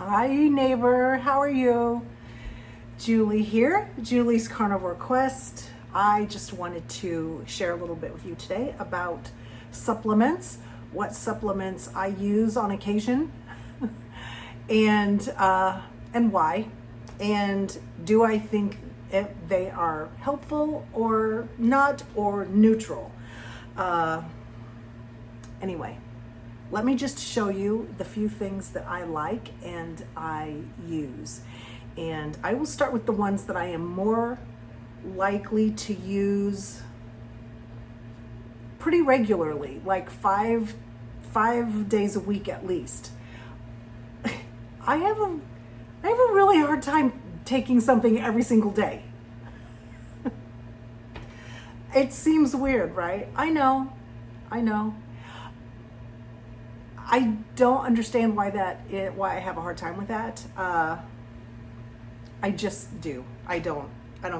Hi neighbor, how are you? Julie here, Julie's Carnivore Quest. I just wanted to share a little bit with you today about supplements, what supplements I use on occasion, and why, and do I think if they are helpful or not, or neutral. Anyway, let me just show you the few things that I like and I use. And I will start with the ones that I am more likely to use pretty regularly, like five days a week at least. I have a really hard time taking something every single day. It seems weird, right? I know. I don't understand why I have a hard time with that. I just do. I don't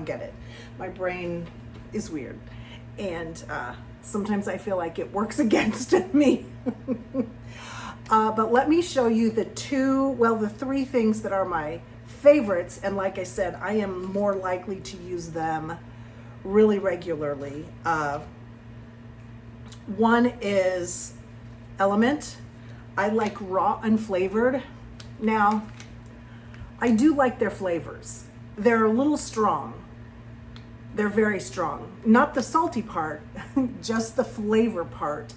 get it. My brain is weird. And sometimes I feel like it works against me. But let me show you the three things that are my favorites. And like I said, I am more likely to use them really regularly. One is Element. I like raw unflavored. Now, I do like their flavors. They're a little strong. They're very strong. Not the salty part, just the flavor part.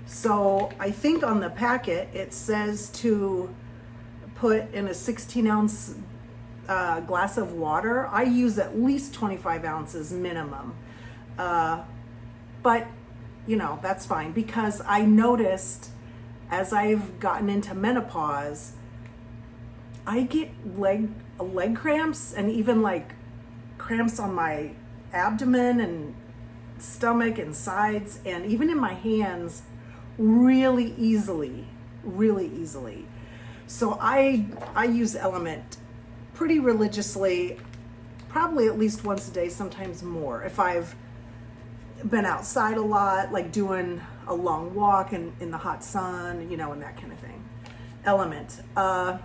So I think on the packet, it says to put in a 16-ounce glass of water. I use at least 25 ounces minimum. But, that's fine, because I noticed as I've gotten into menopause, I get leg cramps and even like cramps on my abdomen and stomach and sides and even in my hands really easily. So I use Element pretty religiously, probably at least once a day, sometimes more. If I've been outside a lot, like doing a long walk in the hot sun, and that kind of thing. Element. I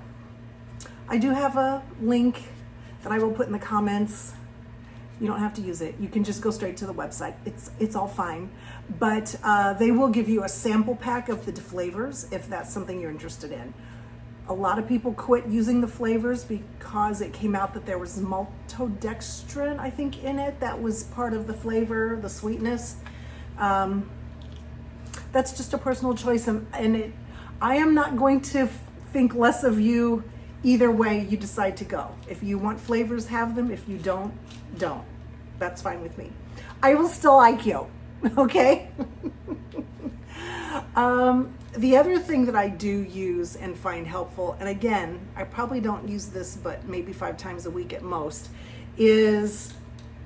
do have a link that I will put in the comments. You don't have to use it. You can just go straight to the website. It's all fine. But they will give you a sample pack of the flavors if that's something you're interested in. A lot of people quit using the flavors because it came out that there was maltodextrin, I think, in it. That was part of the flavor, the sweetness. That's just a personal choice, and I am not going to think less of you either way you decide to go. If you want flavors, have them. If you don't. That's fine with me. I will still like you, okay? The other thing that I do use and find helpful, and again, I probably don't use this, but maybe 5 times a week at most, is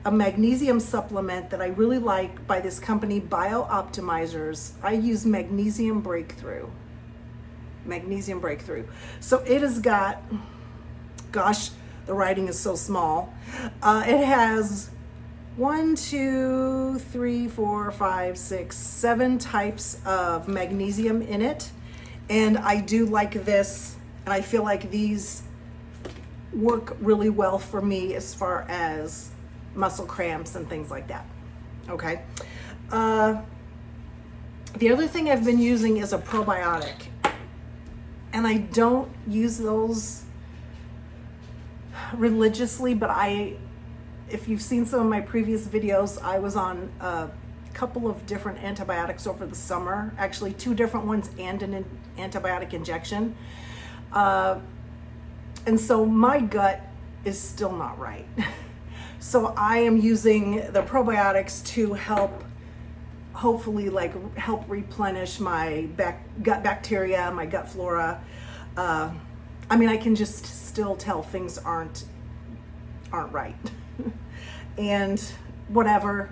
a magnesium supplement that I really like by this company, Bio-Optimizers. I use Magnesium Breakthrough. So it has got, gosh, the writing is so small. It has 7 types of magnesium in it. And I do like this, and I feel like these work really well for me as far as muscle cramps and things like that. Okay. The other thing I've been using is a probiotic. And I don't use those religiously, but if you've seen some of my previous videos, I was on a couple of different antibiotics over the summer, actually 2 different ones and an antibiotic injection. And so my gut is still not right. So I am using the probiotics to hopefully help replenish my gut bacteria, my gut flora. I can just still tell things aren't right. And it's whatever.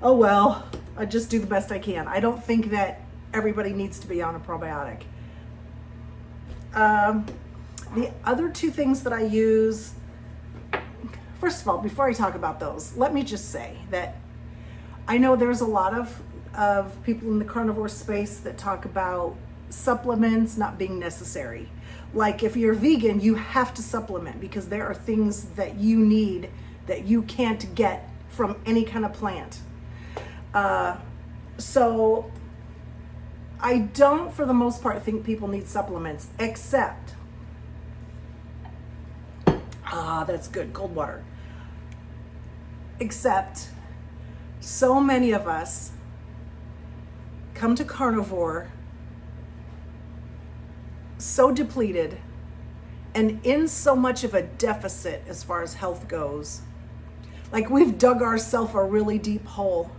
Oh well, I just do the best I can. I don't think that everybody needs to be on a probiotic. The other 2 things that I use, first of all, before I talk about those, let me just say that I know there's a lot of people in the carnivore space that talk about supplements not being necessary. Like if you're vegan, you have to supplement because there are things that you need that you can't get from any kind of plant. So I don't, for the most part, think people need supplements, except, that's good, cold water. Except so many of us come to carnivore so depleted and in so much of a deficit as far as health goes. Like we've dug ourselves a really deep hole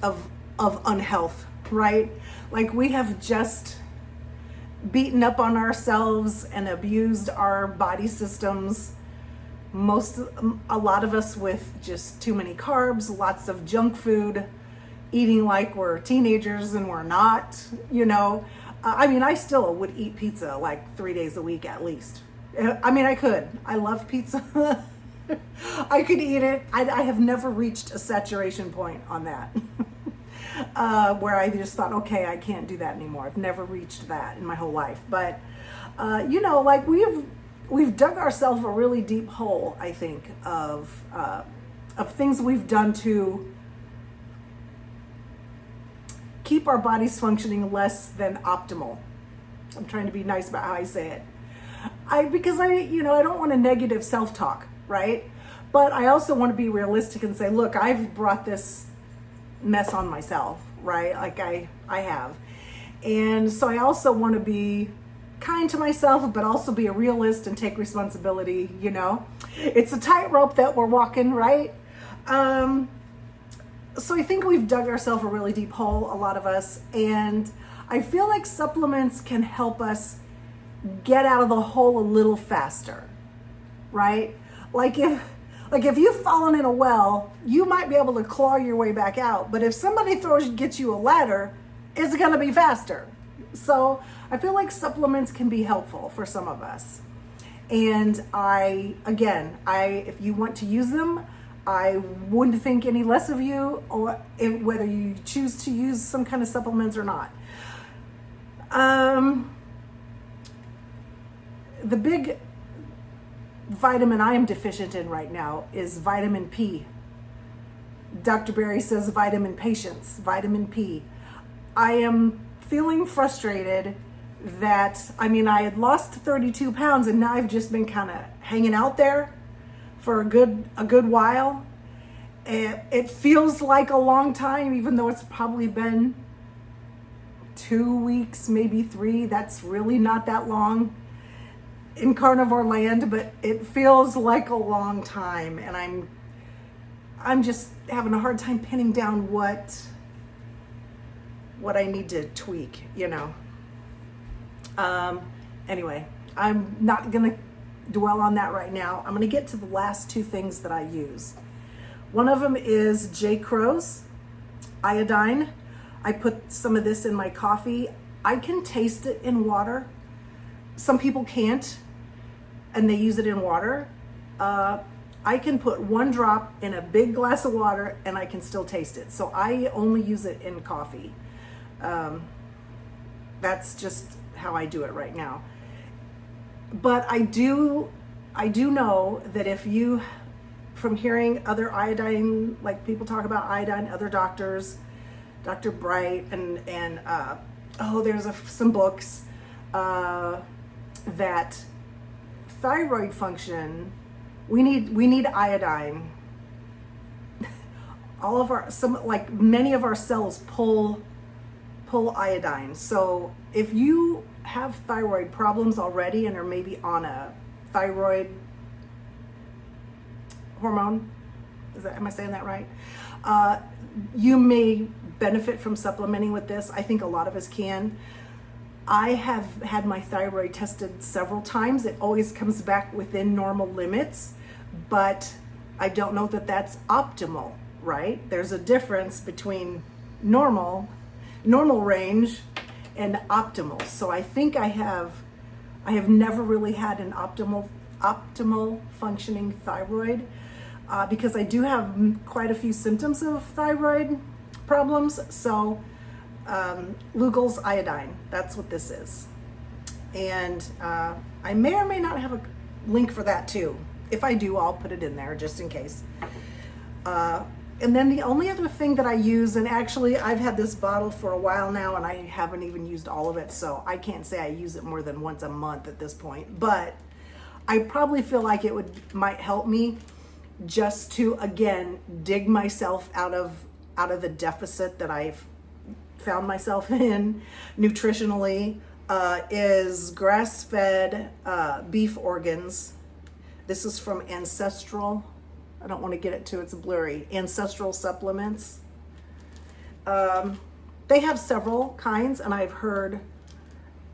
of unhealth, right? Like we have just beaten up on ourselves and abused our body systems. A lot of us with just too many carbs, lots of junk food, eating like we're teenagers and we're not, you know. I mean, I still would eat pizza like 3 days a week at least. I mean, I could. I love pizza. I could eat it. I have never reached a saturation point on that. Where I just thought, okay, I can't do that anymore. I've never reached that in my whole life. But, you know, like we've dug ourselves a really deep hole, I think, of things we've done to keep our bodies functioning less than optimal. I'm trying to be nice about how I say it. Because I don't want a negative self-talk, right? But I also want to be realistic and say, look, I've brought this mess on myself, right? Like I have. And so I also want to be kind to myself, but also be a realist and take responsibility, you know? It's a tightrope that we're walking, right? So I think we've dug ourselves a really deep hole, a lot of us, and I feel like supplements can help us get out of the hole a little faster, right? Like if you've fallen in a well, you might be able to claw your way back out, but if somebody gets you a ladder, it's gonna be faster. So I feel like supplements can be helpful for some of us. And if you want to use them, I wouldn't think any less of you, or whether you choose to use some kind of supplements or not. The big vitamin I am deficient in right now is vitamin P. Dr. Berry says vitamin patience, vitamin P. I am feeling frustrated that, I had lost 32 pounds and now I've just been kind of hanging out there for a good while. It feels like a long time, even though it's probably been 2 weeks, maybe 3. That's really not that long in carnivore land, but it feels like a long time, and I'm just having a hard time pinning down what I need to tweak, you know. Anyway, I'm not gonna dwell on that right now. I'm gonna get to the last 2 things that I use. One of them is J. Crow's iodine. I put some of this in my coffee. I can taste it in water. Some people can't, and they use it in water. I can put 1 drop in a big glass of water and I can still taste it. So I only use it in coffee. That's just how I do it right now. But I do know that if you, from hearing other iodine, like people talk about iodine, other doctors, Dr. Bright, and there's some books, that thyroid function, we need iodine. Many of our cells pull iodine. So if you have thyroid problems already and are maybe on a thyroid hormone, am I saying that right? You may benefit from supplementing with this. I think a lot of us can. I have had my thyroid tested several times. It always comes back within normal limits, but I don't know that that's optimal, right? There's a difference between normal range and optimal. So I think I have never really had an optimal functioning thyroid, because I do have quite a few symptoms of thyroid problems. So Lugel's iodine. That's what this is. And I may or may not have a link for that too. If I do, I'll put it in there just in case. And then the only other thing that I use, and actually I've had this bottle for a while now and I haven't even used all of it, so I can't say I use it more than once a month at this point, but I probably feel like it might help me just to, again, dig myself out of the deficit that I've found myself in nutritionally, is grass-fed beef organs. This is from Ancestral. I don't want to get it too, it's blurry. Ancestral Supplements. They have several kinds, and I've heard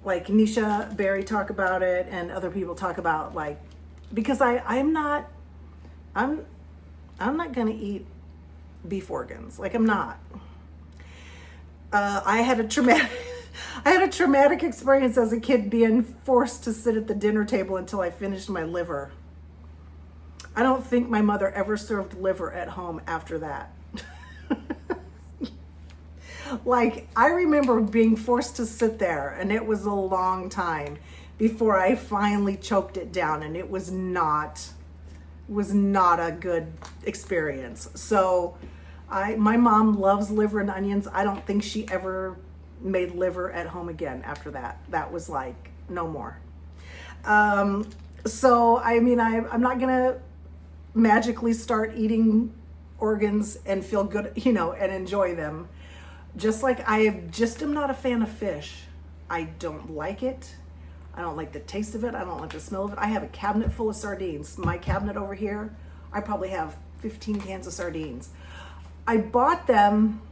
like Nisha Berry talk about it and other people talk about, like, because I'm not gonna eat beef organs. Like, I'm not. I had a traumatic experience as a kid being forced to sit at the dinner table until I finished my liver. I don't think my mother ever served liver at home after that. Like, I remember being forced to sit there, and it was a long time before I finally choked it down, and it was not a good experience. So my mom loves liver and onions. I don't think she ever made liver at home again after that. That was like, no more. So, I mean, I'm not gonna magically start eating organs and feel good, and enjoy them. Just like I just am not a fan of fish. I don't like it. I don't like the taste of it. I don't like the smell of it. I have a cabinet full of sardines. My cabinet over here, I probably have 15 cans of sardines. I bought them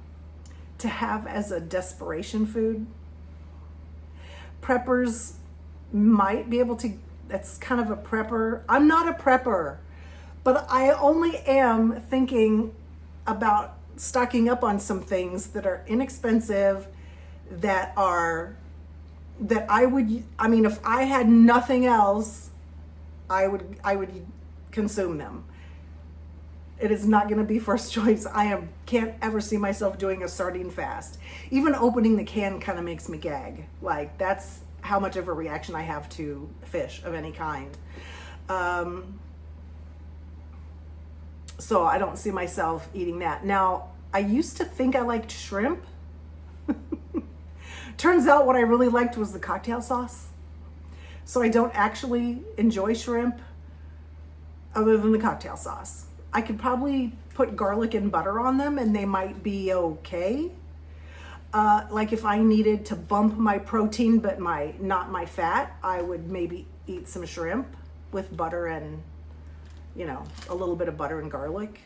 to have as a desperation food. Preppers might be able to, that's kind of a prepper. I'm not a prepper, but I only am thinking about stocking up on some things that are inexpensive, that I would, if I had nothing else, I would consume them. It is not going to be first choice. Can't ever see myself doing a sardine fast. Even opening the can kind of makes me gag. Like, that's how much of a reaction I have to fish of any kind. So I don't see myself eating that. Now, I used to think I liked shrimp. Turns out what I really liked was the cocktail sauce. So I don't actually enjoy shrimp other than the cocktail sauce. I could probably put garlic and butter on them and they might be okay. Like if I needed to bump my protein but not my fat, I would maybe eat some shrimp with butter and, a little bit of butter and garlic.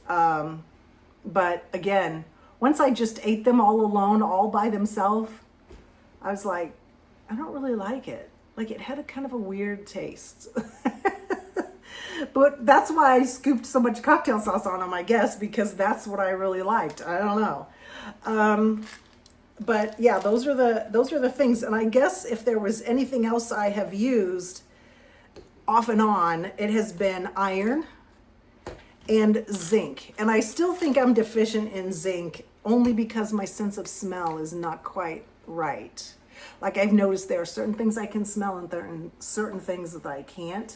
But again, once I just ate them all alone, all by themselves, I was like, I don't really like it. Like, it had a kind of a weird taste. But that's why I scooped so much cocktail sauce on them, I guess, because that's what I really liked. I don't know. But yeah, those are the things. And I guess if there was anything else I have used off and on, it has been iron and zinc. And I still think I'm deficient in zinc only because my sense of smell is not quite right. Like, I've noticed there are certain things I can smell and there are certain things that I can't.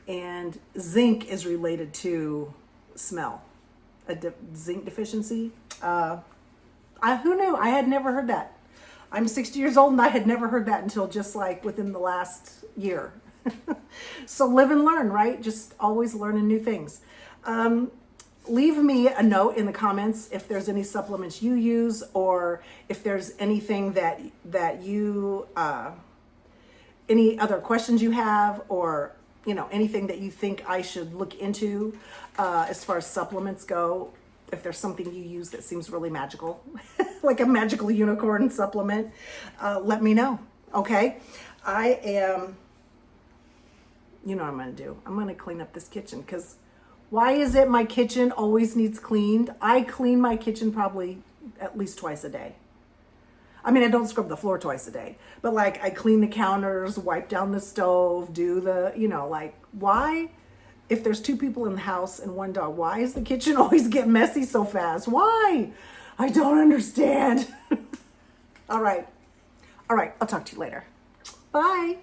And zinc is related to smell, zinc deficiency. Who knew? I had never heard that. I'm 60 years old and I had never heard that until just like within the last year. So live and learn, right? Just always learning new things. Leave me a note in the comments if there's any supplements you use, or if there's anything that you, any other questions you have, or anything that you think I should look into as far as supplements go. If there's something you use that seems really magical, like a magical unicorn supplement, let me know, okay? I am, what I'm gonna do? I'm gonna clean up this kitchen, because why is it my kitchen always needs cleaned? I clean my kitchen probably at least twice a day. I mean, I don't scrub the floor twice a day, but like I clean the counters, wipe down the stove, do the, like, why? If there's two people in the house and one dog, why is the kitchen always get messy so fast? Why? I don't understand. All right. All right. I'll talk to you later. Bye.